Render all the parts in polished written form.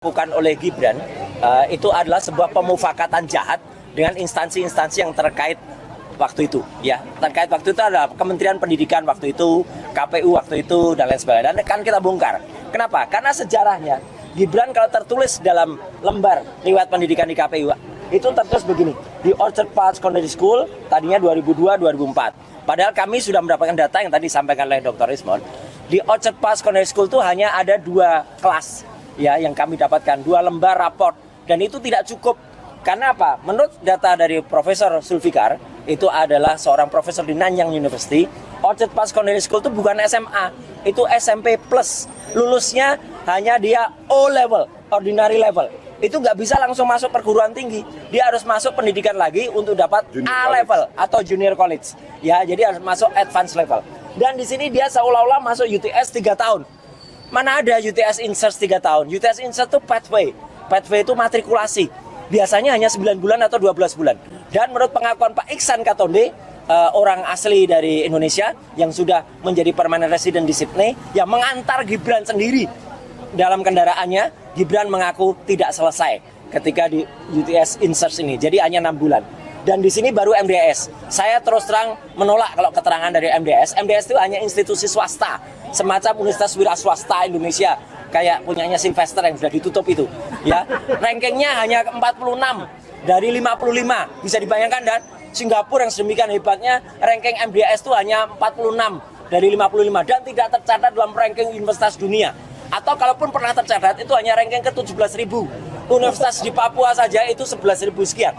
dilakukan oleh Gibran itu adalah sebuah pemufakatan jahat dengan instansi-instansi yang terkait waktu itu, ya. Terkait waktu itu adalah Kementerian Pendidikan waktu itu, KPU waktu itu, dan lain sebagainya. Dan kan kita bongkar. Kenapa? Karena sejarahnya Gibran kalau tertulis dalam lembar riwayat pendidikan di KPU itu tertulis begini, di Orchard Park Secondary School tadinya 2002-2004. Padahal kami sudah mendapatkan data yang tadi disampaikan oleh Dr. Ismon. Di Orchard Park Secondary School itu hanya ada 2 kelas, ya, yang kami dapatkan, 2 lembar raport, dan itu tidak cukup. Karena apa? Menurut data dari Profesor Zulfikar, itu adalah seorang profesor di Nanyang University, Orchard Park Secondary School itu bukan SMA, itu SMP plus. Lulusnya hanya dia O level, ordinary level. Itu nggak bisa langsung masuk perguruan tinggi. Dia harus masuk pendidikan lagi untuk dapat A level atau junior college. Ya, jadi harus masuk advance level. Dan di sini dia seolah-olah masuk UTS 3 tahun. Mana ada UTS Insert 3 tahun? UTS Insert itu pathway. Pathway itu matrikulasi. Biasanya hanya 9 bulan atau 12 bulan. Dan menurut pengakuan Pak Iksan Katonde, orang asli dari Indonesia yang sudah menjadi permanent resident di Sydney, yang mengantar Gibran sendiri dalam kendaraannya, Gibran mengaku tidak selesai ketika di UTS Insert ini. Jadi hanya 6 bulan. Dan di sini baru MDS. Saya terus terang menolak kalau keterangan dari MDS. MDS itu hanya institusi swasta, semacam Universitas Wira Swasta Indonesia, kayak punyanya Sylvester yang sudah ditutup itu. Ya, rankingnya hanya 46 dari 55. Bisa dibayangkan, dan Singapura yang sedemikian hebatnya, ranking MDS itu hanya 46 dari 55 dan tidak tercatat dalam ranking universitas dunia. Atau kalaupun pernah tercatat itu hanya ranking ke 17.000. Universitas di Papua saja itu 11.000 sekian.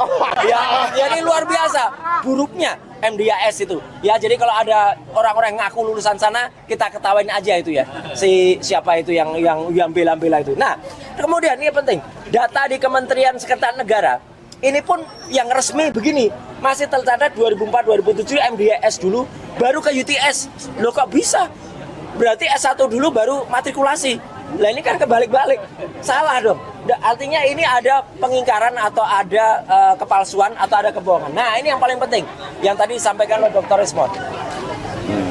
Ya, jadi luar biasa buruknya MDIS itu. Ya, jadi kalau ada orang-orang yang ngaku lulusan sana, kita ketawain aja itu ya. Siapa itu yang bela-bela itu. Nah, kemudian ini penting. Data di Kementerian Sekretariat Negara ini pun yang resmi begini. Masih tercatat 2004-2007 MDIS dulu, baru ke UTS. Loh, kok bisa? Berarti S1 dulu baru matrikulasi. Lah ini kan kebalik-balik. Salah dong. Artinya ini ada pengingkaran atau ada kepalsuan atau ada kebohongan. Nah, ini yang paling penting yang tadi disampaikan oleh Dr. Ismon.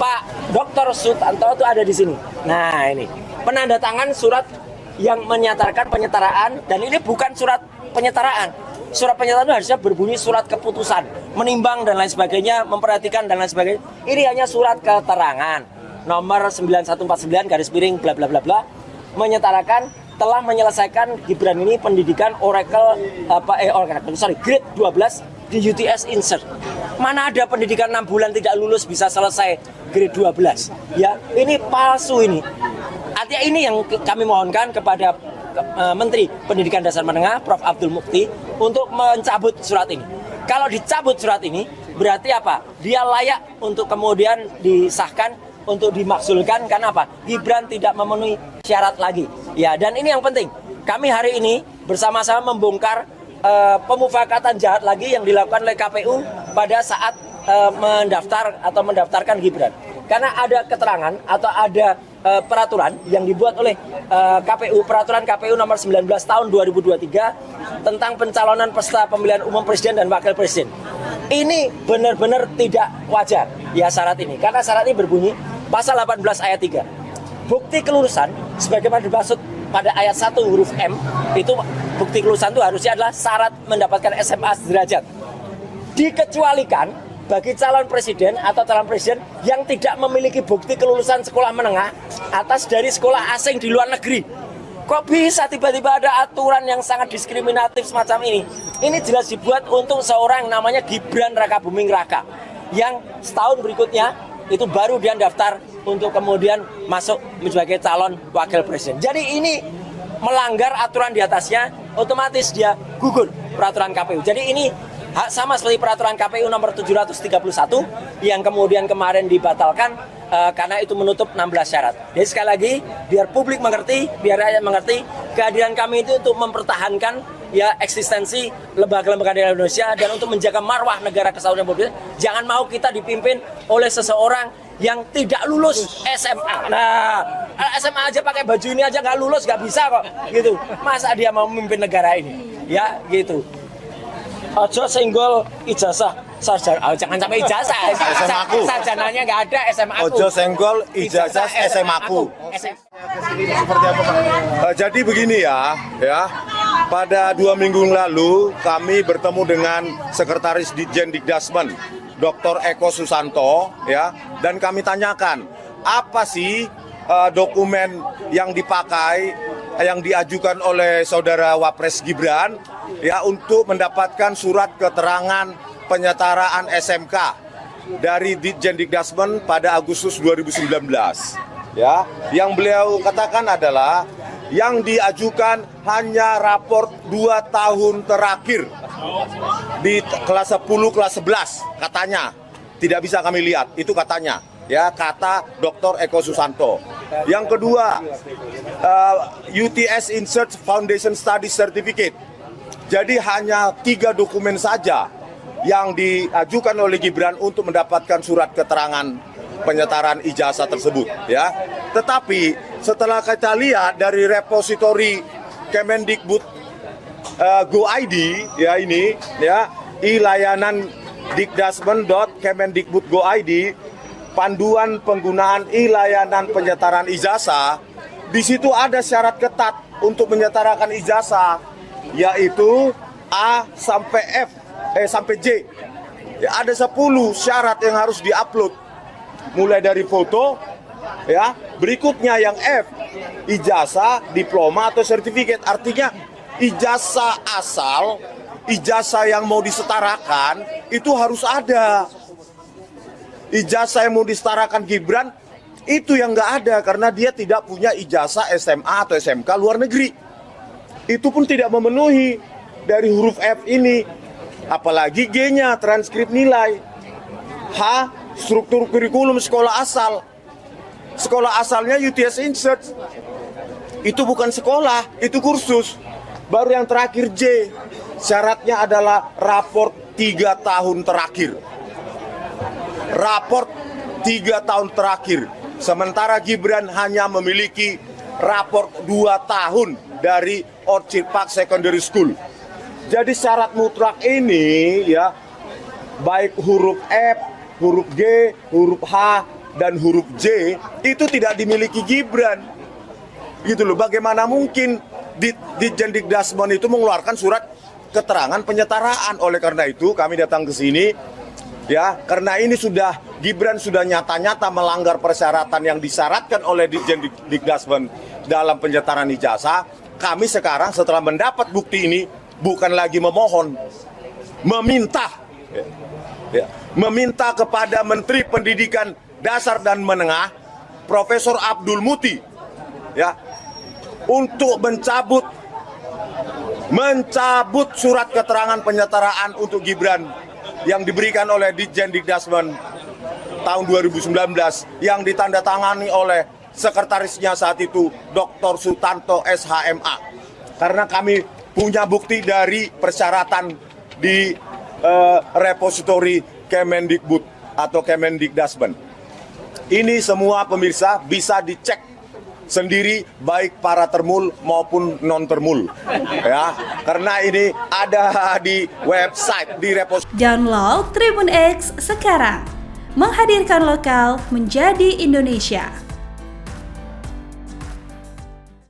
Pak Dr. Sutanto itu ada di sini. Nah, ini penandatangan surat yang menyatakan penyetaraan, dan ini bukan surat penyetaraan. Surat penyetaraan itu harusnya berbunyi surat keputusan, menimbang dan lain sebagainya, memperhatikan dan lain sebagainya. Ini hanya surat keterangan nomor 9149 garis miring bla bla bla bla, menyatakan telah menyelesaikan Gibran ini pendidikan grade 12 di UTS Insert. Mana ada pendidikan 6 bulan tidak lulus bisa selesai grade 12. Ya, ini palsu ini. Artinya ini yang kami mohonkan kepada Menteri Pendidikan Dasar Menengah Prof Abdul Mukti untuk mencabut surat ini. Kalau dicabut surat ini berarti apa? Dia layak untuk kemudian disahkan, untuk dimakzulkan. Karena apa? Gibran tidak memenuhi syarat lagi. Ya, dan ini yang penting. Kami hari ini bersama-sama membongkar pemufakatan jahat lagi yang dilakukan oleh KPU pada saat mendaftarkan Gibran. Karena ada keterangan atau ada peraturan yang dibuat oleh KPU, peraturan KPU nomor 19 tahun 2023 tentang pencalonan peserta pemilihan umum presiden dan wakil presiden. Ini benar-benar tidak wajar ya syarat ini. Karena syarat ini berbunyi pasal 18 ayat 3. Bukti kelulusan sebagaimana dimaksud pada ayat 1 huruf M, itu bukti kelulusan itu harusnya adalah syarat mendapatkan SMA sederajat. Dikecualikan bagi calon presiden atau calon presiden yang tidak memiliki bukti kelulusan sekolah menengah atas dari sekolah asing di luar negeri. Kok bisa tiba-tiba ada aturan yang sangat diskriminatif semacam ini? Ini jelas dibuat untuk seorang namanya Gibran Rakabuming Raka, yang setahun berikutnya itu baru dia daftar untuk kemudian masuk sebagai calon wakil presiden. Jadi ini melanggar aturan di atasnya, otomatis dia gugur peraturan KPU. Jadi ini sama seperti peraturan KPU nomor 731 yang kemudian kemarin dibatalkan karena itu menutup 16 syarat. Jadi sekali lagi, biar publik mengerti, biar rakyat mengerti, kehadiran kami itu untuk mempertahankan ya eksistensi lembaga-lembaga di Indonesia dan untuk menjaga marwah negara kesatuan Republik. Jangan mau kita dipimpin oleh seseorang yang tidak lulus SMA. Nah, SMA aja pakai baju ini aja nggak lulus, nggak bisa kok, gitu. Masa dia mau memimpin negara ini? Ya, gitu. Ojo senggol ijazah Jangan sampai ijazah. SMA aku. Sarjananya nggak ada, SMA aku. Ojo senggol ijazah SMA aku. Seperti apa, Pak? Jadi begini ya. Pada 2 minggu lalu kami bertemu dengan Sekretaris Ditjen Dikdasmen, Dr. Eko Susanto, ya, dan kami tanyakan apa sih dokumen yang dipakai, yang diajukan oleh saudara Wapres Gibran, ya, untuk mendapatkan surat keterangan penyetaraan SMK dari Ditjen Dikdasmen pada Agustus 2019. Ya, yang beliau katakan adalah yang diajukan hanya raport 2 tahun terakhir di kelas 10, kelas 11 katanya. Tidak bisa kami lihat, itu katanya. Ya, kata Dr. Eko Susanto. Yang kedua, UTS Insert Foundation Study Certificate. Jadi hanya 3 dokumen saja yang diajukan oleh Gibran untuk mendapatkan surat keterangan penyetaraan ijazah tersebut, ya. Tetapi setelah kita lihat dari repositori Kemendikbud Go ID, ya, ini, ya, e-layanan dikdasmen.kemendikbud Go ID, panduan penggunaan e-layanan penyetaraan ijazah. Di situ ada syarat ketat untuk menyetarakan ijazah, yaitu A sampai F, sampai J. Ya, ada 10 syarat yang harus diupload. Mulai dari foto, ya, berikutnya yang F, ijazah, diploma atau sertifikat. Artinya ijazah asal, ijazah yang mau disetarakan itu harus ada. Ijazah yang mau disetarakan Gibran itu yang nggak ada karena dia tidak punya ijazah SMA atau SMK luar negeri. Itu pun tidak memenuhi dari huruf F ini. Apalagi G-nya, transkrip nilai. H, struktur kurikulum sekolah asal. Sekolah asalnya UTS Insert. Itu bukan sekolah, itu kursus. Baru yang terakhir J, syaratnya adalah raport 3 tahun terakhir. Raport 3 tahun terakhir. Sementara Gibran hanya memiliki raport 2 tahun dari Orchid Park Secondary School. Jadi syarat mutlak ini, ya, baik huruf F, huruf G, huruf H, dan huruf J itu tidak dimiliki Gibran. Gitu loh, bagaimana mungkin Ditjen Dikdasmen itu mengeluarkan surat keterangan penyetaraan. Oleh karena itu kami datang ke sini, ya, karena ini Gibran sudah nyata-nyata melanggar persyaratan yang disyaratkan oleh Ditjen Dikdasmen dalam penyetaraan ijazah. Kami sekarang setelah mendapat bukti ini bukan lagi memohon, meminta. Meminta kepada Menteri Pendidikan Dasar dan Menengah, Profesor Abdul Muti, ya, untuk mencabut surat keterangan penyetaraan untuk Gibran yang diberikan oleh Ditjen Dikdasmen tahun 2019 yang ditandatangani oleh sekretarisnya saat itu Dr. Sutanto SHMA. Karena kami punya bukti dari persyaratan di repositori Kemendikbud atau Kemendikdasmen. Ini semua pemirsa bisa dicek sendiri baik para termul maupun non termul, ya, karena ini ada di website di repositori. Download Tribun X sekarang, menghadirkan lokal menjadi Indonesia.